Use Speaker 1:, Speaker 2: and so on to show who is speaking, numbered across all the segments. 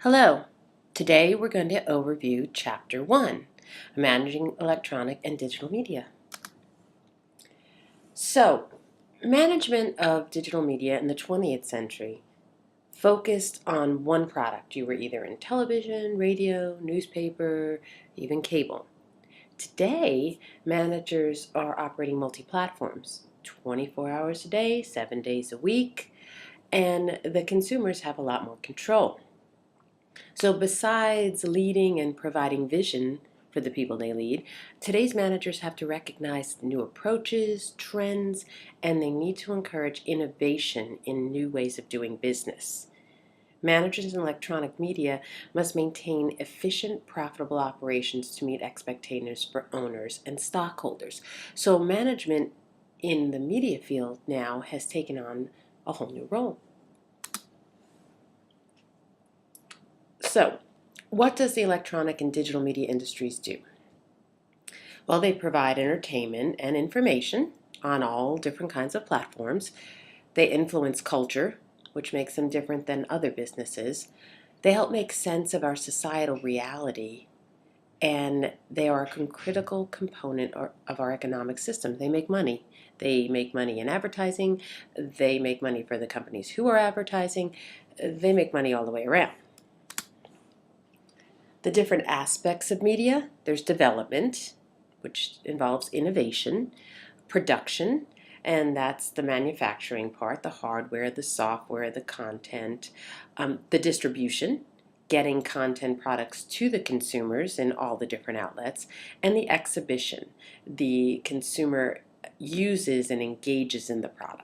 Speaker 1: Hello. Today we're going to overview Chapter 1, Managing Electronic and Digital Media. So, management of digital media in the 20th century focused on one product. You were either in television, radio, newspaper, even cable. Today, managers are operating multi-platforms, 24 hours a day, 7 days a week, and the consumers have a lot more control. So besides leading and providing vision for the people they lead, today's managers have to recognize new approaches, trends, and they need to encourage innovation in new ways of doing business. Managers in electronic media must maintain efficient, profitable operations to meet expectations for owners and stockholders. So management in the media field now has taken on a whole new role. So, what does the electronic and digital media industries do? Well, they provide entertainment and information on all different kinds of platforms. They influence culture, which makes them different than other businesses. They help make sense of our societal reality, and they are a critical component of our economic system. They make money. They make money in advertising. They make money for the companies who are advertising. They make money all the way around. The different aspects of media, there's development, which involves innovation, production, and that's the manufacturing part, the hardware, the software, the content, the distribution, getting content products to the consumers in all the different outlets, and the exhibition, the consumer uses and engages in the product.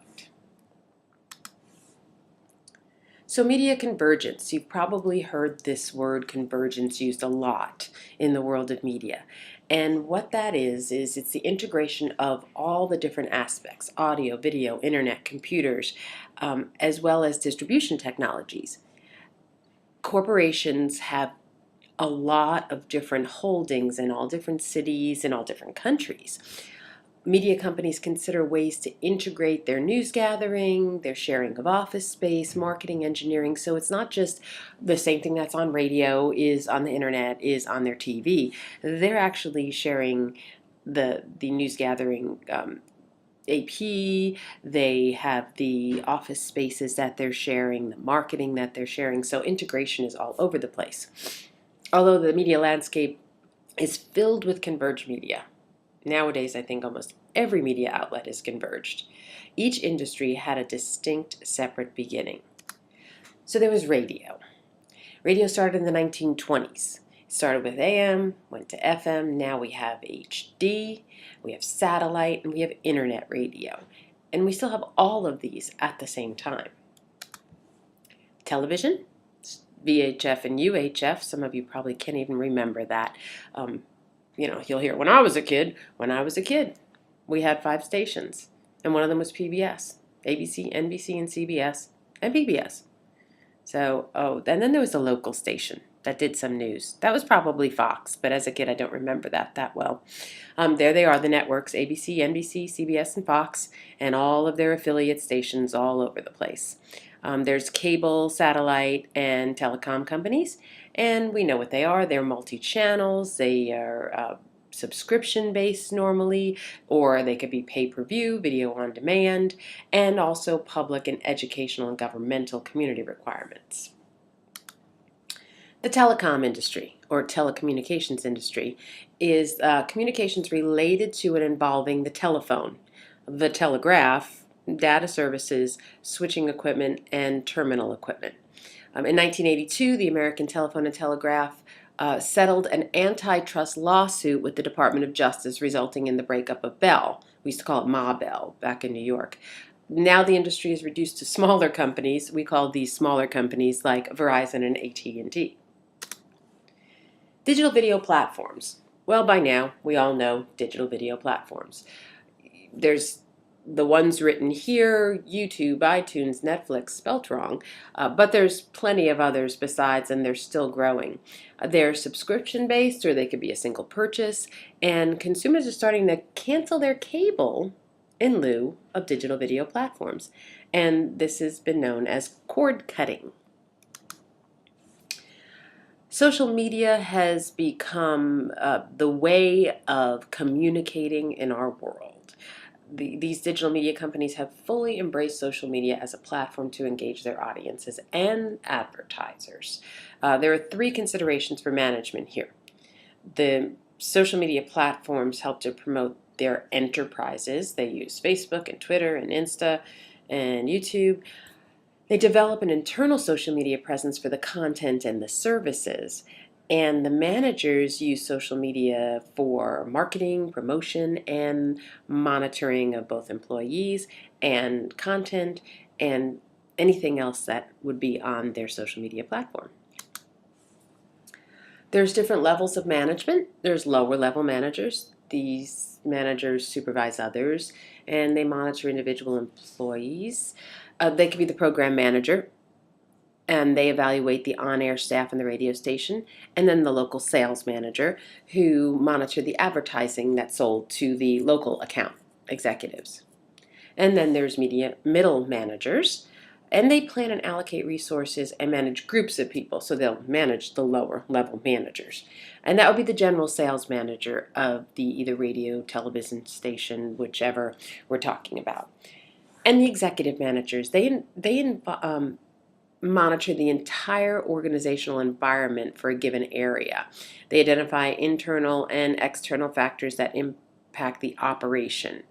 Speaker 1: So media convergence, you've probably heard this word convergence used a lot in the world of media. And what that is it's the integration of all the different aspects, audio, video, internet, computers, as well as distribution technologies. Corporations have a lot of different holdings in all different cities, in all different countries. Media companies consider ways to integrate their news gathering, their sharing of office space, marketing, engineering. So it's not just the same thing that's on radio is on the internet, is on their TV. They're actually sharing the news gathering AP, they have the office spaces that they're sharing, the marketing that they're sharing. So integration is all over the place. Although the media landscape is filled with converged media. Nowadays, I think almost every media outlet is converged. Each industry had a distinct, separate beginning. So there was radio. Radio started in the 1920s. It started with AM, went to FM, now we have HD, we have satellite, and we have internet radio. And we still have all of these at the same time. Television, VHF and UHF, some of you probably can't even remember that. You'll hear, when I was a kid, we had 5 stations. And one of them was PBS, ABC, NBC, and CBS, and PBS. So, and then there was a local station that did some news. That was probably Fox, but as a kid, I don't remember that well. There they are, the networks, ABC, NBC, CBS, and Fox, and all of their affiliate stations all over the place. There's cable, satellite, and telecom companies, and we know what they are. They're multi-channels. They are subscription-based normally, or they could be pay-per-view, video on demand, and also public and educational and governmental community requirements. The telecom industry, or telecommunications industry, is communications related to and involving the telephone, the telegraph, data services, switching equipment, and terminal equipment. In 1982, the American Telephone and Telegraph settled an antitrust lawsuit with the Department of Justice, resulting in the breakup of Bell. We used to call it Ma Bell back in New York. Now the industry is reduced to smaller companies. We call these smaller companies like Verizon and AT&T. Digital video platforms. Well, by now, we all know digital video platforms. There's the ones written here, YouTube, iTunes, Netflix, spelt wrong, but there's plenty of others besides, and they're still growing. They're subscription-based, or they could be a single purchase, and consumers are starting to cancel their cable in lieu of digital video platforms, and this has been known as cord cutting. Social media has become the way of communicating in our world. These digital media companies have fully embraced social media as a platform to engage their audiences and advertisers. There are three considerations for management here. The social media platforms help to promote their enterprises. They use Facebook and Twitter and Insta and YouTube. They develop an internal social media presence for the content and the services. And the managers use social media for marketing, promotion, and monitoring of both employees and content and anything else that would be on their social media platform. There's different levels of management. There's lower level managers. These managers supervise others and they monitor individual employees. They could be the program manager, and they evaluate the on-air staff in the radio station, and then the local sales manager who monitor the advertising that's sold to the local account executives. And then there's media middle managers, and they plan and allocate resources and manage groups of people, so they'll manage the lower level managers. And that would be the general sales manager of the either radio, television station, whichever we're talking about. And the executive managers, they monitor the entire organizational environment for a given area. They identify internal and external factors that impact the operation.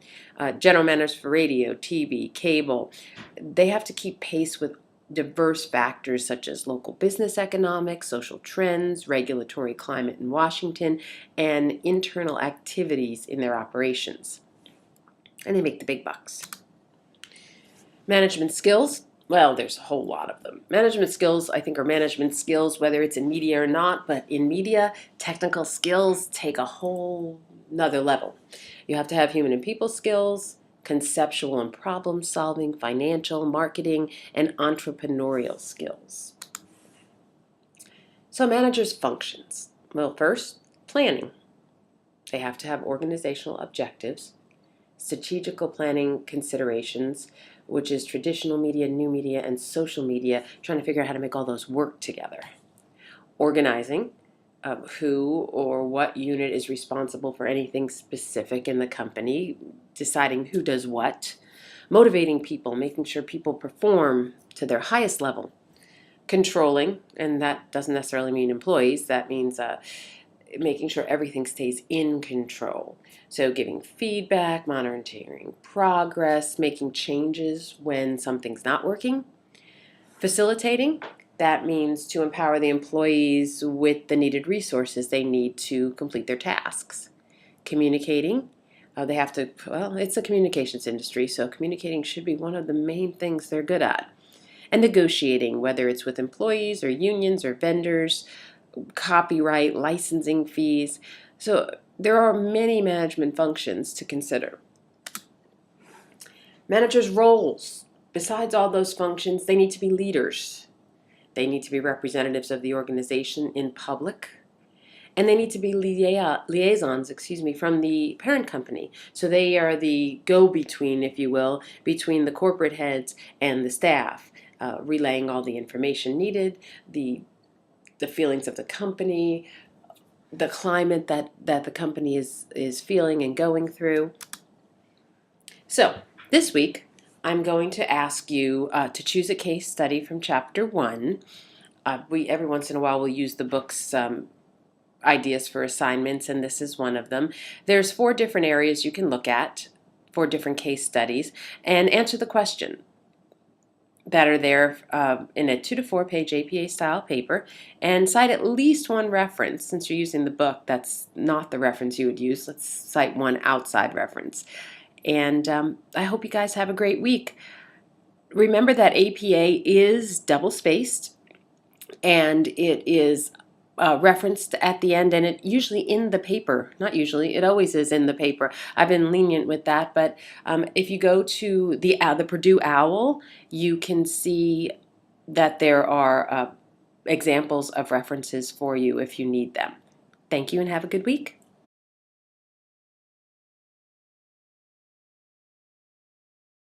Speaker 1: General managers for radio, TV, cable, they have to keep pace with diverse factors such as local business economics, social trends, regulatory climate in Washington, and internal activities in their operations. And they make the big bucks. Management skills. Well, there's a whole lot of them. Management skills, I think, are management skills, whether it's in media or not, but in media, technical skills take a whole another level. You have to have human and people skills, conceptual and problem solving, financial, marketing, and entrepreneurial skills. So managers' functions. Well, first, planning. They have to have organizational objectives, strategical planning considerations, which is traditional media, new media, and social media, trying to figure out how to make all those work together. Organizing, who or what unit is responsible for anything specific in the company, deciding who does what. Motivating people, making sure people perform to their highest level. Controlling, and that doesn't necessarily mean employees, that means making sure everything stays in control. So giving feedback, monitoring progress, making changes when something's not working. Facilitating, that means to empower the employees with the needed resources they need to complete their tasks. Communicating, they have to, well, it's a communications industry, so communicating should be one of the main things they're good at. And negotiating, whether it's with employees or unions or vendors, copyright, licensing fees. So there are many management functions to consider. Managers' roles. Besides all those functions, they need to be leaders. They need to be representatives of the organization in public. And they need to be liaisons, from the parent company. So they are the go-between, if you will, between the corporate heads and the staff, relaying all the information needed, the feelings of the company, the climate that the company is feeling and going through. So this week, I'm going to ask you to choose a case study from Chapter 1. We every once in a while will use the book's ideas for assignments, and this is one of them. There's 4 different areas you can look at, 4 different case studies, and answer the question that are there in a 2 to 4 page APA style paper, and cite at least one reference. Since you're using the book, that's not the reference you would use. Let's cite one outside reference. And I hope you guys have a great week. Remember that APA is double-spaced, and it is referenced at the end, and it usually in the paper. Not usually, it always is in the paper. I've been lenient with that, but if you go to the Purdue OWL, you can see that there are examples of references for you if you need them. Thank you and have a good week.